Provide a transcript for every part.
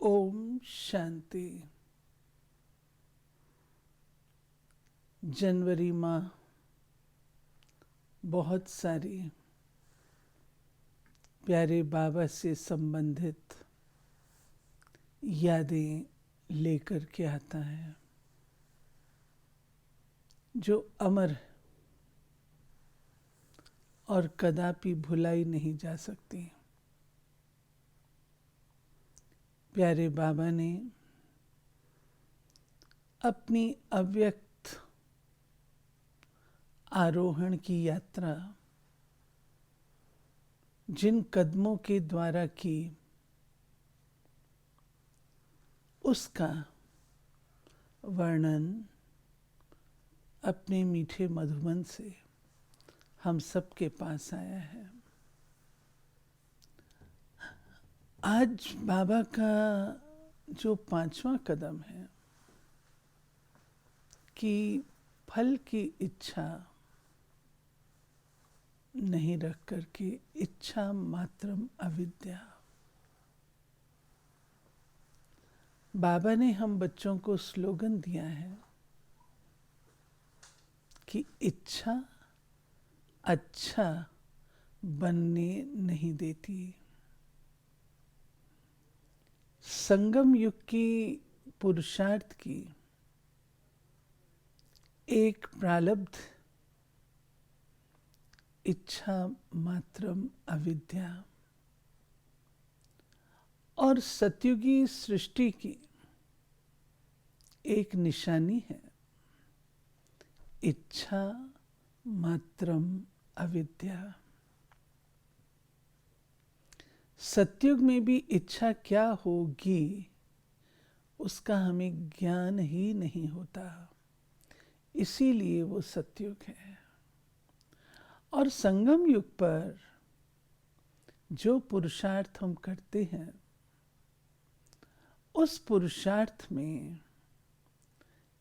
ओम शांति। जनवरी माह बहुत सारी प्यारे बाबा से संबंधित यादें लेकर के आता है, जो अमर और कदापि भुलाई नहीं जा सकती। प्यारे बाबा ने अपनी अव्यक्त आरोहण की यात्रा जिन कदमों के द्वारा की, उसका वर्णन अपने मीठे मधुबन से हम सबके पास आया है। आज बाबा का जो 5वां कदम है कि फल की इच्छा नहीं रख करके इच्छा मात्रम अविद्या। बाबा ने हम बच्चों को स्लोगन दिया है कि इच्छा अच्छा बनने नहीं देती। संगम युग की पुरुषार्थ की एक प्रारब्ध इच्छा मात्रम अविद्या और सतयुगी सृष्टि की एक निशानी है इच्छा मात्रम अविद्या। सतयुग में भी इच्छा क्या होगी उसका हमें ज्ञान ही नहीं होता, इसीलिए वो सतयुग है। और संगम युग पर जो पुरुषार्थ हम करते हैं, उस पुरुषार्थ में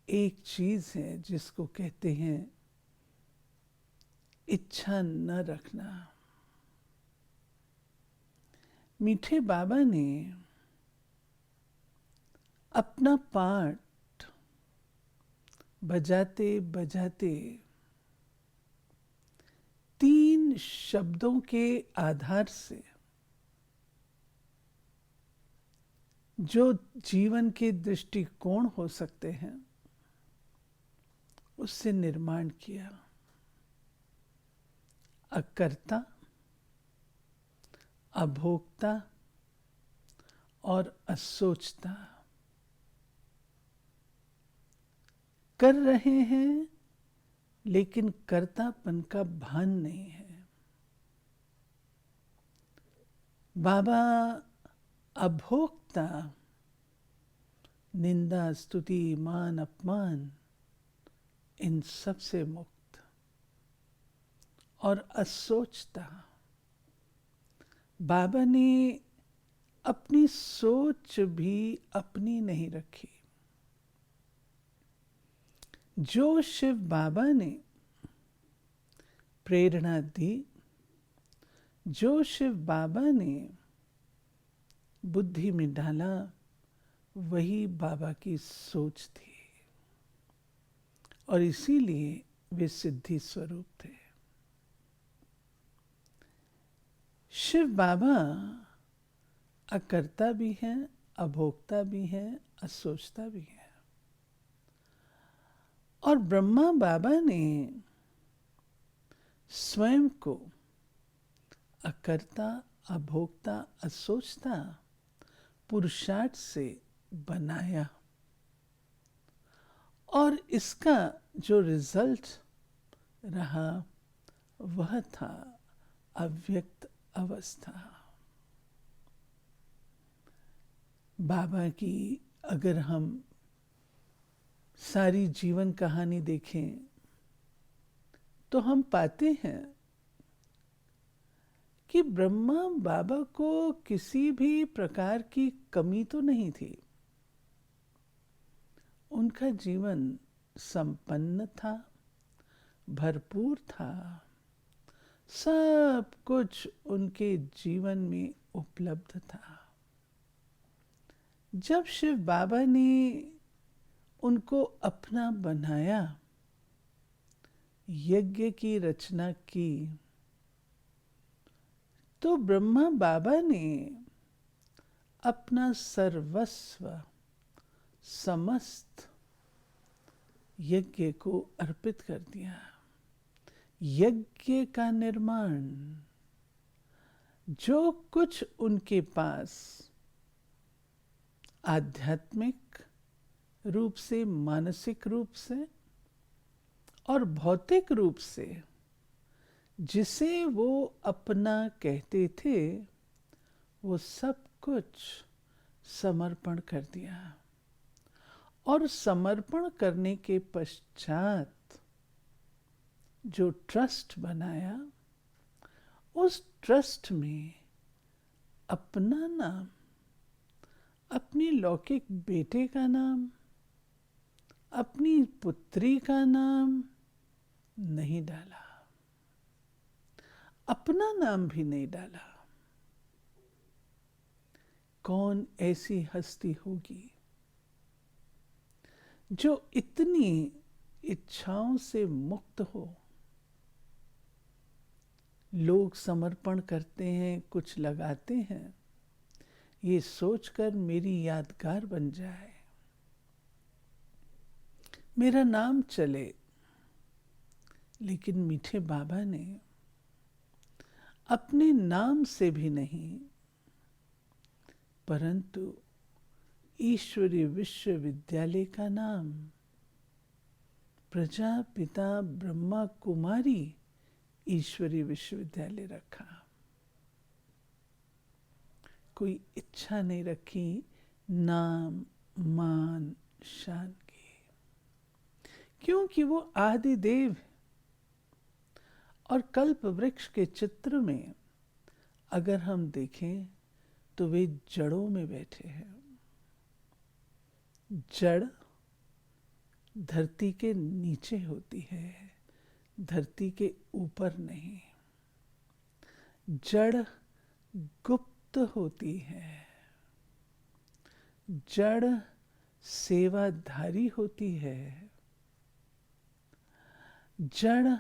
एक चीज है जिसको कहते हैं इच्छा न रखना। मीठे बाबा ने अपना पाठ बजाते बजाते 3 शब्दों के आधार से जो जीवन के दृष्टिकोण हो सकते हैं उससे निर्माण किया। अकर्ता, अभोक्ता और असोचता। कर रहे हैं लेकिन कर्तापन का भान नहीं है। बाबा अभोक्ता, निंदा स्तुति मान अपमान इन सब से मुक्त और असोचता। बाबा ने अपनी सोच भी अपनी नहीं रखी। जो शिव बाबा ने प्रेरणा दी, जो शिव बाबा ने बुद्धि में डाला, वही बाबा की सोच थी और इसीलिए वे सिद्धि स्वरूप थे। शिव बाबा अकर्ता भी हैं, अभोक्ता भी हैं, असोचता भी हैं। और ब्रह्मा बाबा ने स्वयं को अकर्ता, अभोक्ता, असोचता पुरुषार्थ से बनाया और इसका जो रिजल्ट रहा वह था अव्यक्त अवस्था। बाबा की अगर हम सारी जीवन कहानी देखें तो हम पाते हैं कि ब्रह्मा बाबा को किसी भी प्रकार की कमी तो नहीं थी। उनका जीवन संपन्न था, भरपूर था, सब कुछ उनके जीवन में उपलब्ध था। जब शिव बाबा ने उनको अपना बनाया, यज्ञ की रचना की, तो ब्रह्मा बाबा ने अपना सर्वस्व समस्त यज्ञ को अर्पित कर दिया। यज्ञ का निर्माण, जो कुछ उनके पास आध्यात्मिक रूप से, मानसिक रूप से और भौतिक रूप से जिसे वो अपना कहते थे, वो सब कुछ समर्पण कर दिया। और समर्पण करने के पश्चात जो ट्रस्ट बनाया, उस ट्रस्ट में अपना नाम, अपनी लौकिक बेटे का नाम, अपनी पुत्री का नाम नहीं डाला, अपना नाम भी नहीं डाला। कौन ऐसी हस्ती होगी जो इतनी इच्छाओं से मुक्त हो? लोग समर्पण करते हैं, कुछ लगाते हैं, ये सोचकर मेरी यादगार बन जाए, मेरा नाम चले। लेकिन मीठे बाबा ने अपने नाम से भी नहीं, परंतु ईश्वरीय विश्वविद्यालय का नाम प्रजापिता ब्रह्मा कुमारी ईश्वरीय विश्वविद्यालय रखा। कोई इच्छा नहीं रखी नाम, मान, शान की, क्योंकि वो आदि देव है। और कल्प वृक्ष के चित्र में अगर हम देखें तो वे जड़ों में बैठे हैं। जड़ धरती के नीचे होती है, धरती के ऊपर नहीं। जड़ गुप्त होती है, जड़ सेवाधारी होती है, जड़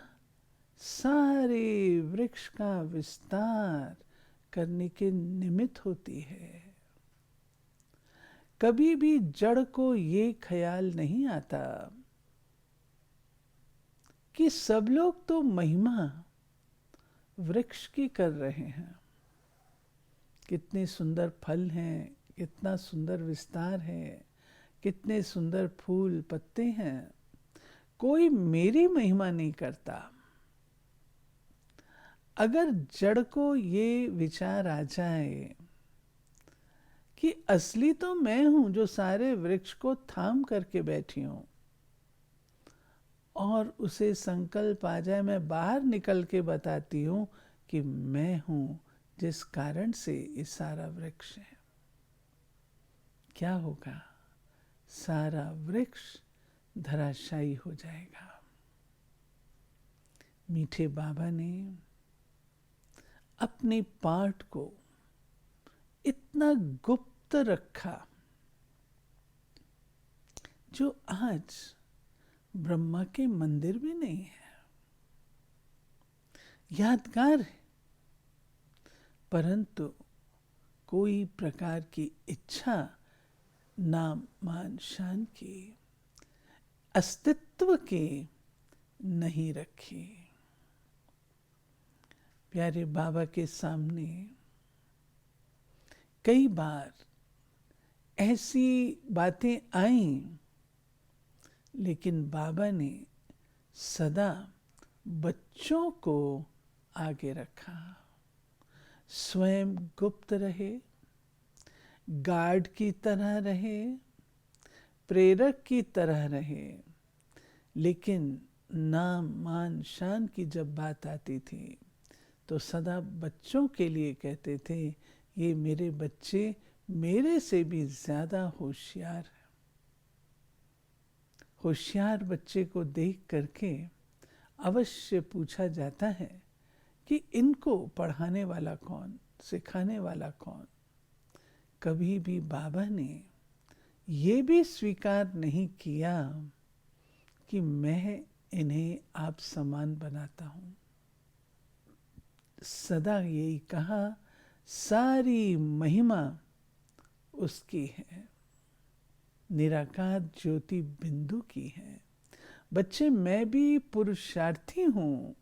सारे वृक्ष का विस्तार करने के निमित्त होती है। कभी भी जड़ को ये ख्याल नहीं आता कि सब लोग तो महिमा वृक्ष की कर रहे हैं, कितने सुंदर फल हैं, कितना सुंदर विस्तार है, कितने सुंदर फूल पत्ते हैं, कोई मेरी महिमा नहीं करता। अगर जड़ को ये विचार आ जाए कि असली तो मैं हूं जो सारे वृक्ष को थाम करके बैठी हूं, और उसे संकल्प आ जाए, मैं बाहर निकल के बताती हूं कि मैं हूं जिस कारण से ये सारा वृक्ष है, क्या होगा? सारा वृक्ष धराशायी हो जाएगा। मीठे बाबा ने अपने पाठ को इतना गुप्त रखा, जो आज ब्रह्मा के मंदिर में नहीं है। यादगार है, परंतु कोई प्रकार की इच्छा नाम, मान, शान की, अस्तित्व के नहीं रखी। प्यारे बाबा के सामने कई बार ऐसी बातें आईं, लेकिन बाबा ने सदा बच्चों को आगे रखा। स्वयं गुप्त रहे, गार्ड की तरह रहे, प्रेरक की तरह रहे, लेकिन नाम, मान, शान की जब बात आती थी तो सदा बच्चों के लिए कहते थे, ये मेरे बच्चे मेरे से भी ज्यादा होशियार हैं। होशियार बच्चे को देख करके अवश्य पूछा जाता है कि इनको पढ़ाने वाला कौन, सिखाने वाला कौन? कभी भी बाबा ने ये भी स्वीकार नहीं किया कि मैं इन्हें आप समान बनाता हूं। सदा यही कहा, सारी महिमा उसकी है, निराकार ज्योति बिंदु की है। बच्चे, मैं भी पुरुषार्थी हूं,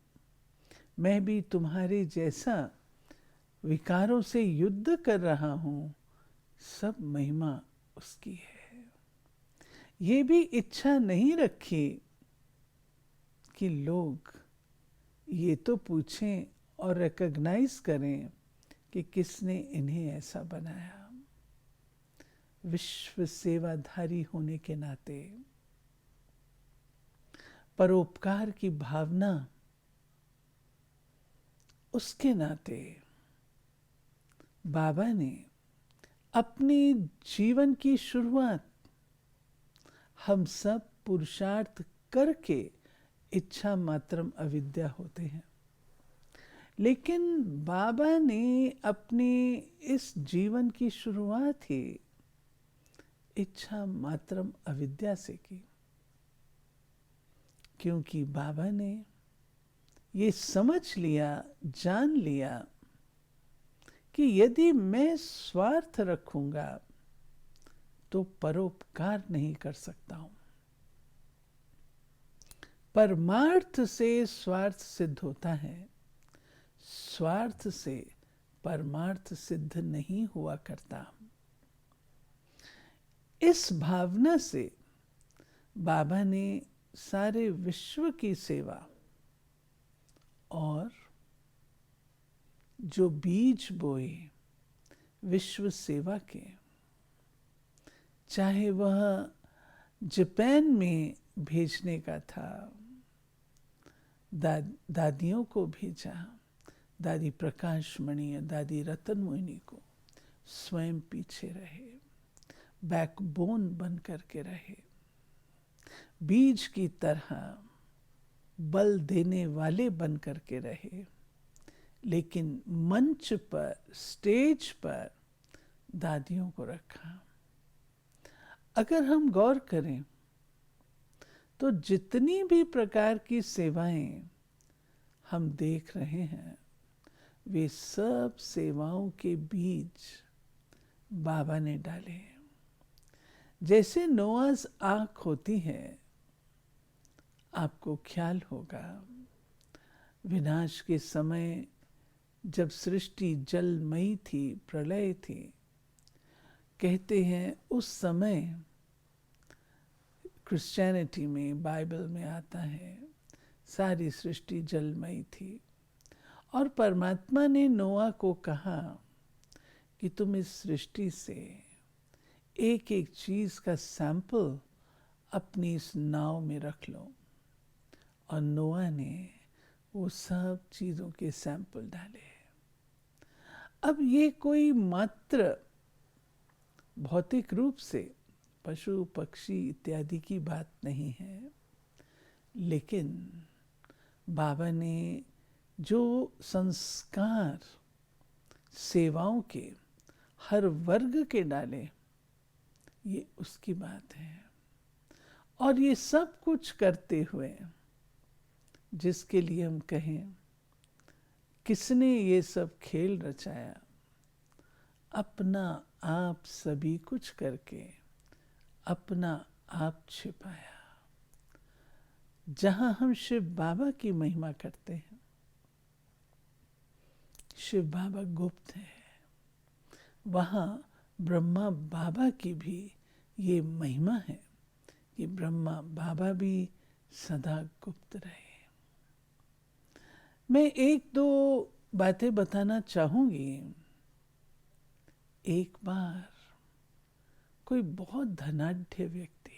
मैं भी तुम्हारे जैसा विकारों से युद्ध कर रहा हूं, सब महिमा उसकी है। ये भी इच्छा नहीं रखी कि लोग ये तो पूछें और रिकॉग्नाइज करें कि किसने इन्हें ऐसा बनाया। विश्व सेवाधारी होने के नाते, परोपकार की भावना उसके नाते, बाबा ने अपनी जीवन की शुरुआत हम सब पुरुषार्थ करके इच्छा मात्रम अविद्या होते हैं, लेकिन बाबा ने अपनी इस जीवन की शुरुआत ही इच्छा मात्रम अविद्या से की, क्योंकि बाबा ने ये समझ लिया, जान लिया कि यदि मैं स्वार्थ रखूंगा तो परोपकार नहीं कर सकता हूं। परमार्थ से स्वार्थ सिद्ध होता है, स्वार्थ से परमार्थ सिद्ध नहीं हुआ करता। इस भावना से बाबा ने सारे विश्व की सेवा और जो बीज बोए विश्व सेवा के, चाहे वह जापान में भेजने का था, दादियों को भेजा, दादी प्रकाशमणि और दादी रतन मोहिनी को, स्वयं पीछे रहे, बैकबोन बन करके रहे, बीज की तरह बल देने वाले बन करके रहे, लेकिन मंच पर, स्टेज पर दादियों को रखा। अगर हम गौर करें तो जितनी भी प्रकार की सेवाएं हम देख रहे हैं, वे सब सेवाओं के बीज बाबा ने डाले हैं। जैसे नोआज आंख होती है, आपको ख्याल होगा विनाश के समय जब सृष्टि जलमयी थी, प्रलय थी, कहते हैं उस समय क्रिश्चियनिटी में, बाइबल में आता है, सारी सृष्टि जलमयी थी और परमात्मा ने नोआ को कहा कि तुम इस सृष्टि से एक एक चीज का सैंपल अपनी इस नाव में रख लो। और नोआ ने वो सब चीजों के सैंपल डाले। अब ये कोई मात्र भौतिक रूप से पशु पक्षी इत्यादि की बात नहीं है, लेकिन बाबा ने जो संस्कार सेवाओं के हर वर्ग के डाले, ये उसकी बात है। और ये सब कुछ करते हुए जिसके लिए हम कहें किसने ये सब खेल रचाया, अपना आप सभी कुछ करके अपना आप छिपाया। जहां हम शिव बाबा की महिमा करते हैं, शिव बाबा गुप्त है, वहां ब्रह्मा बाबा की भी ये महिमा है कि ब्रह्मा बाबा भी सदा गुप्त रहे। मैं एक दो बातें बताना चाहूंगी। एक बार कोई बहुत धनाढ्य व्यक्ति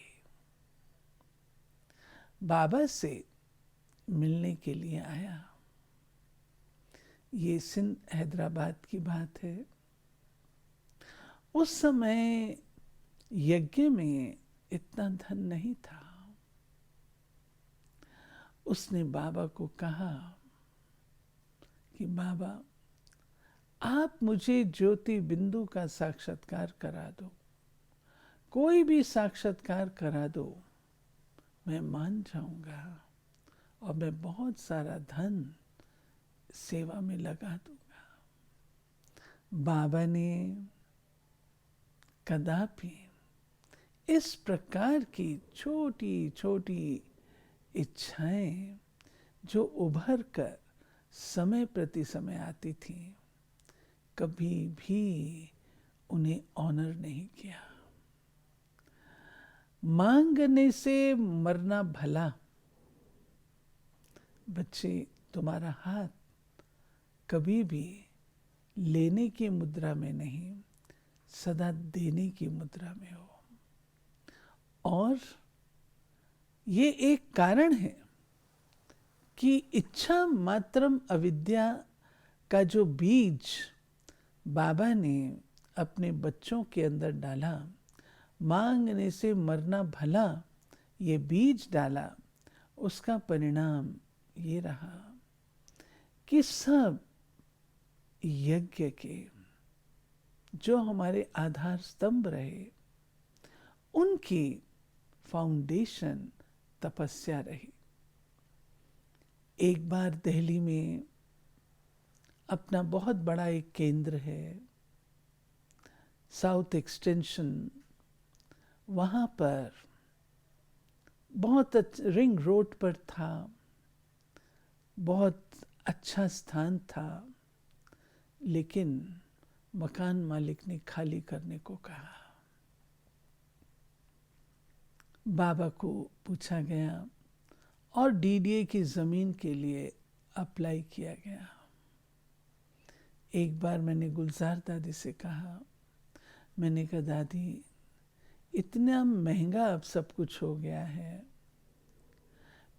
बाबा से मिलने के लिए आया। ये सिंध हैदराबाद की बात है। उस समय यज्ञ में इतना धन नहीं था। उसने बाबा को कहा कि बाबा, आप मुझे ज्योति बिंदु का साक्षात्कार करा दो, कोई भी साक्षात्कार करा दो, मैं मान जाऊंगा और मैं बहुत सारा धन सेवा में लगा दूंगा। बाबा ने कदापि इस प्रकार की छोटी छोटी इच्छाएं जो उभर कर समय प्रति समय आती थी, कभी भी उन्हें ऑनर नहीं किया। मांगने से मरना भला। बच्चे, तुम्हारा हाथ कभी भी लेने की मुद्रा में नहीं, सदा देने की मुद्रा में हो। और ये एक कारण है कि इच्छा मात्रम अविद्या का जो बीज बाबा ने अपने बच्चों के अंदर डाला, मांगने से मरना भला, ये बीज डाला, उसका परिणाम ये रहा कि सब यज्ञ के जो हमारे आधार स्तंभ रहे, उनकी फाउंडेशन तपस्या रही। एक बार दिल्ली में अपना बहुत बड़ा एक केंद्र है, साउथ एक्सटेंशन, वहाँ पर बहुत रिंग रोड पर था, बहुत अच्छा स्थान था, लेकिन मकान मालिक ने खाली करने को कहा। बाबा को पूछा गया और डीडीए की ज़मीन के लिए अप्लाई किया गया। एक बार मैंने गुलजार दादी से कहा, मैंने कहा दादी, इतना महंगा अब सब कुछ हो गया है,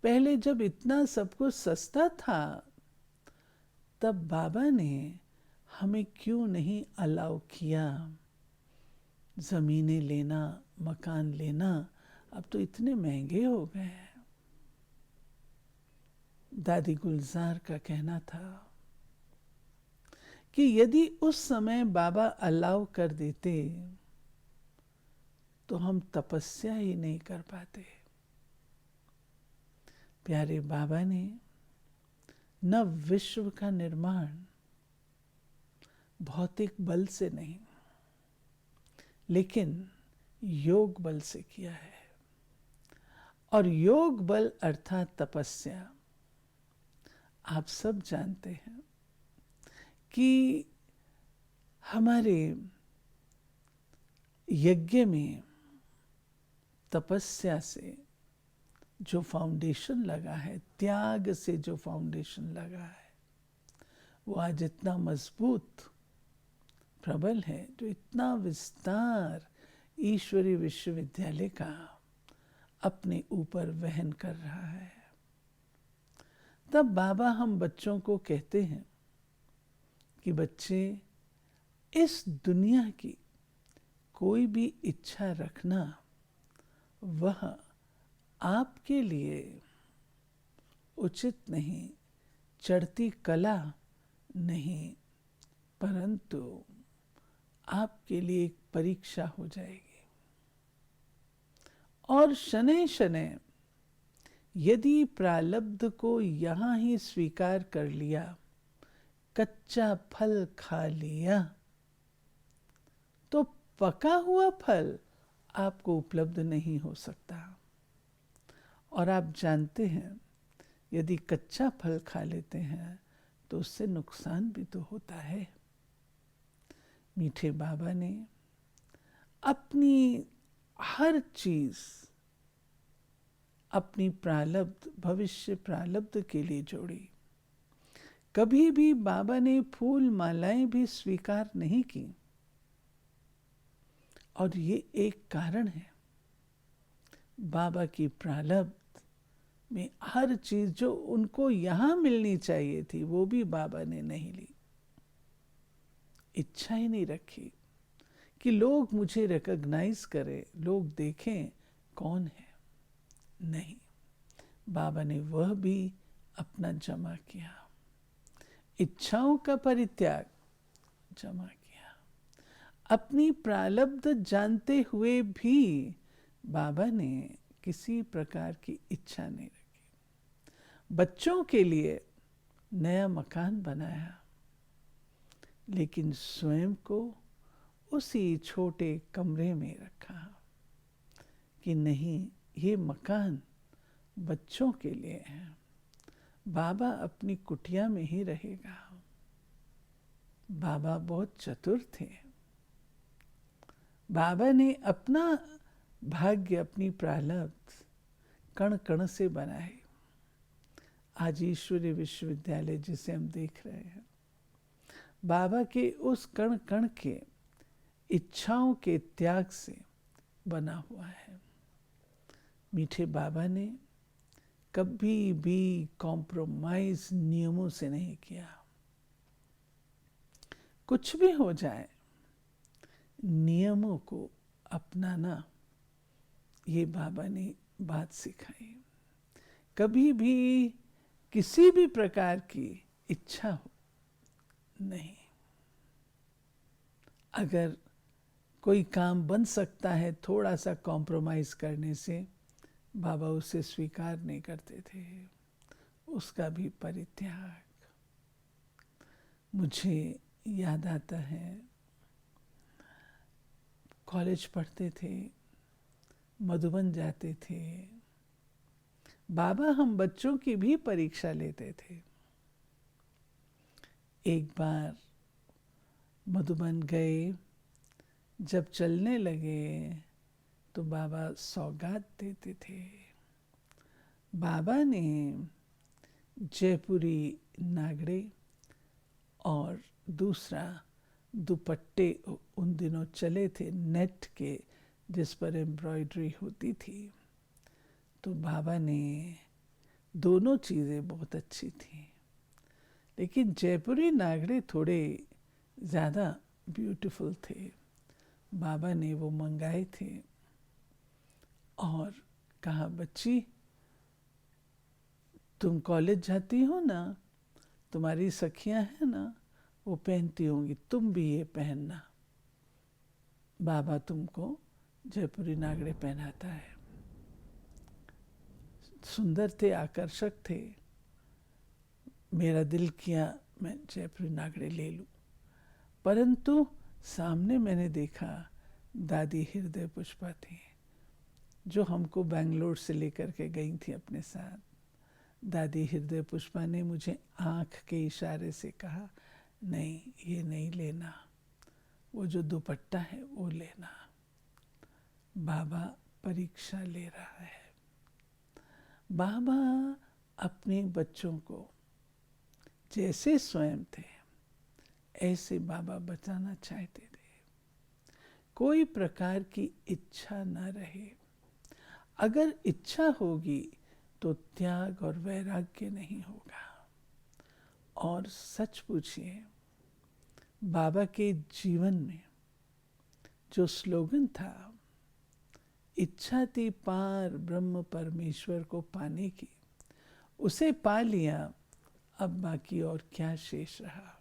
पहले जब इतना सब कुछ सस्ता था तब बाबा ने हमें क्यों नहीं अलाउ किया ज़मीनें लेना, मकान लेना, अब तो इतने महंगे हो गए हैं। दादी गुलजार का कहना था कि यदि उस समय बाबा अलाउ कर देते तो हम तपस्या ही नहीं कर पाते। प्यारे बाबा ने न विश्व का निर्माण भौतिक बल से नहीं, लेकिन योग बल से किया है। और योग बल अर्थात तपस्या, आप सब जानते हैं कि हमारे यज्ञ में तपस्या से जो फाउंडेशन लगा है, त्याग से जो फाउंडेशन लगा है, वो आज इतना मजबूत प्रबल है, जो इतना विस्तार ईश्वरीय विश्वविद्यालय का अपने ऊपर वहन कर रहा है। तब बाबा हम बच्चों को कहते हैं कि बच्चे, इस दुनिया की कोई भी इच्छा रखना, वह आपके लिए उचित नहीं, चढ़ती कला नहीं, परंतु आपके लिए एक परीक्षा हो जाएगी। और शनै शनै यदि प्रारब्ध को यहाँ ही स्वीकार कर लिया, कच्चा फल खा लिया, तो पका हुआ फल आपको उपलब्ध नहीं हो सकता। और आप जानते हैं, यदि कच्चा फल खा लेते हैं तो उससे नुकसान भी तो होता है। मीठे बाबा ने अपनी हर चीज अपनी प्रारब्ध, भविष्य प्रारब्ध के लिए जोड़ी। कभी भी बाबा ने फूल मालाएं भी स्वीकार नहीं की। और ये एक कारण है, बाबा की प्रारब्ध में हर चीज जो उनको यहां मिलनी चाहिए थी, वो भी बाबा ने नहीं ली। इच्छा ही नहीं रखी कि लोग मुझे रिकॉग्नाइज करें, लोग देखें कौन है। नहीं, बाबा ने वह भी अपना जमा किया, इच्छाओं का परित्याग जमा किया। अपनी प्रारब्ध जानते हुए भी बाबा ने किसी प्रकार की इच्छा नहीं रखी। बच्चों के लिए नया मकान बनाया, लेकिन स्वयं को उसी छोटे कमरे में रखा कि नहीं, ये मकान बच्चों के लिए है, बाबा अपनी कुटिया में ही रहेगा। बाबा बहुत चतुर थे। बाबा ने अपना भाग्य, अपनी प्रारब्ध कण कण से बनाए। आज ईश्वरीय विश्वविद्यालय जिसे हम देख रहे हैं, बाबा के उस कण कण के इच्छाओं के त्याग से बना हुआ है। मीठे बाबा ने कभी भी कॉम्प्रोमाइज नियमों से नहीं किया। कुछ भी हो जाए, नियमों को अपनाना, ये बाबा ने बात सिखाई। कभी भी किसी भी प्रकार की इच्छा हो नहीं। अगर कोई काम बन सकता है थोड़ा सा कॉम्प्रोमाइज करने से, बाबा उसे स्वीकार नहीं करते थे, उसका भी परित्याग। मुझे याद आता है, कॉलेज पढ़ते थे, मधुबन जाते थे, बाबा हम बच्चों की भी परीक्षा लेते थे। एक बार मधुबन गए, जब चलने लगे तो बाबा सौगात देते थे। बाबा ने जयपुरी नागड़े और दूसरा दुपट्टे उन दिनों चले थे नेट के, जिस पर एम्ब्रॉयडरी होती थी, तो बाबा ने दोनों चीज़ें बहुत अच्छी थी, लेकिन जयपुरी नागड़े थोड़े ज़्यादा ब्यूटीफुल थे। बाबा ने वो मंगाए थे और कहा, बच्ची तुम कॉलेज जाती हो ना, तुम्हारी सखियां हैं ना, वो पहनती होंगी, तुम भी ये पहनना, बाबा तुमको जयपुरी नागड़े पहनाता है। सुंदर थे, आकर्षक थे। मेरा दिल किया मैं जयपुरी नागड़े ले लूं, परंतु सामने मैंने देखा दादी हृदय पुष्पा थी, जो हमको बेंगलोर से लेकर के गई थी अपने साथ। दादी हृदय पुष्पा ने मुझे आंख के इशारे से कहा, नहीं ये नहीं लेना, वो जो दुपट्टा है वो लेना, बाबा परीक्षा ले रहा है। बाबा अपने बच्चों को जैसे स्वयं थे ऐसे बाबा बचाना चाहते थे। कोई प्रकार की इच्छा न रहे। अगर इच्छा होगी तो त्याग और वैराग्य नहीं होगा। और सच पूछिए, बाबा के जीवन में जो स्लोगन था, इच्छा थी पार ब्रह्म परमेश्वर को पाने की, उसे पा लिया, अब बाकी और क्या शेष रहा।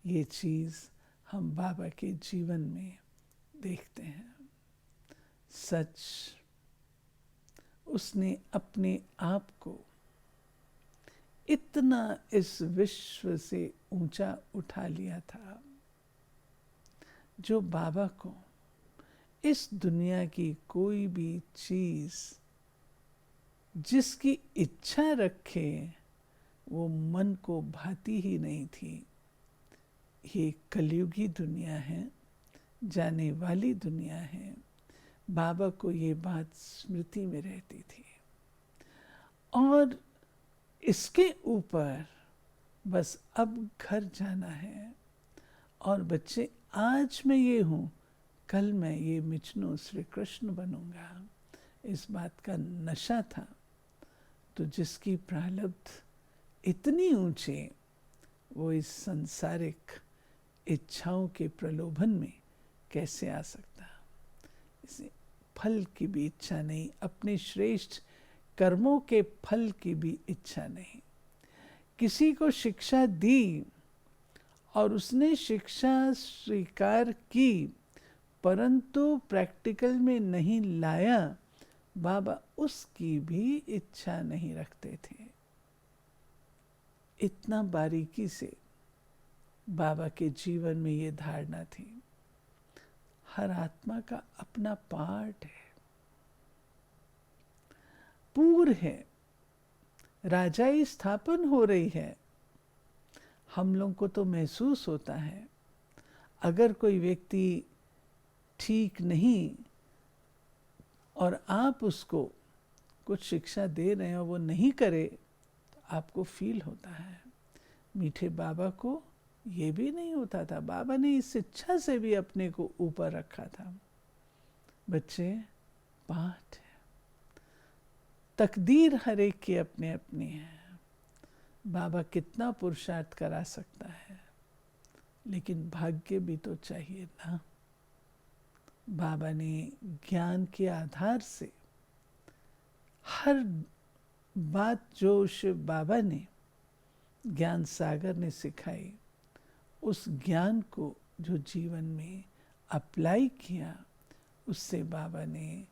ये चीज़ हम बाबा के जीवन में देखते हैं। सच, उसने अपने आप को इतना इस विश्व से ऊंचा उठा लिया था, जो बाबा को इस दुनिया की कोई भी चीज़ जिसकी इच्छा रखे वो मन को भाती ही नहीं थी। ये कलयुगी दुनिया है, जाने वाली दुनिया है। बाबा को ये बात स्मृति में रहती थी और इसके ऊपर बस अब घर जाना है। और बच्चे, आज मैं ये हूँ, कल मैं ये मिचनू श्री कृष्ण बनूंगा, इस बात का नशा था। तो जिसकी प्रारब्ध इतनी ऊंचे, वो इस सांसारिक इच्छाओं के प्रलोभन में कैसे आ सकता। इसे फल की भी इच्छा नहीं, अपने श्रेष्ठ कर्मों के फल की भी इच्छा नहीं। किसी को शिक्षा दी और उसने शिक्षा स्वीकार की, परंतु प्रैक्टिकल में नहीं लाया, बाबा उसकी भी इच्छा नहीं रखते थे। इतना बारीकी से बाबा के जीवन में ये धारणा थी। हर आत्मा का अपना पार्ट है, पूर है, राजाई स्थापन हो रही है। हम लोग को तो महसूस होता है, अगर कोई व्यक्ति ठीक नहीं और आप उसको कुछ शिक्षा दे रहे हो, वो नहीं करे, तो आपको फील होता है। मीठे बाबा को ये भी नहीं होता था। बाबा ने इस इच्छा से भी अपने को ऊपर रखा था। बच्चे, पाठ है, तकदीर हर एक की अपनी अपनी है। बाबा कितना पुरुषार्थ करा सकता है, लेकिन भाग्य भी तो चाहिए ना। बाबा ने ज्ञान के आधार से हर बात जो शिव बाबा ने, ज्ञान सागर ने सिखाई, उस ज्ञान को जो जीवन में अप्लाई किया, उससे बाबा ने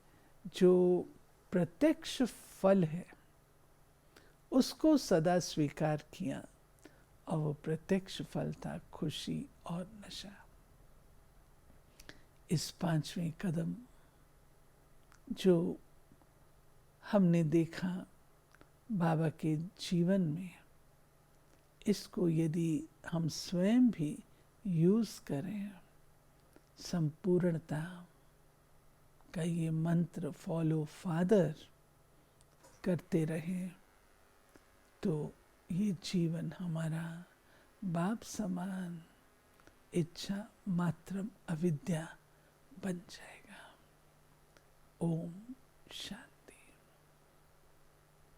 जो प्रत्यक्ष फल है उसको सदा स्वीकार किया, और वो प्रत्यक्ष फल था खुशी और नशा। इस 5वें कदम जो हमने देखा बाबा के जीवन में, इसको यदि हम स्वयं भी यूज करें, संपूर्णता का ये मंत्र फॉलो फादर करते रहें, तो ये जीवन हमारा बाप समान इच्छा मात्रम अविद्या बन जाएगा। ओम शांति।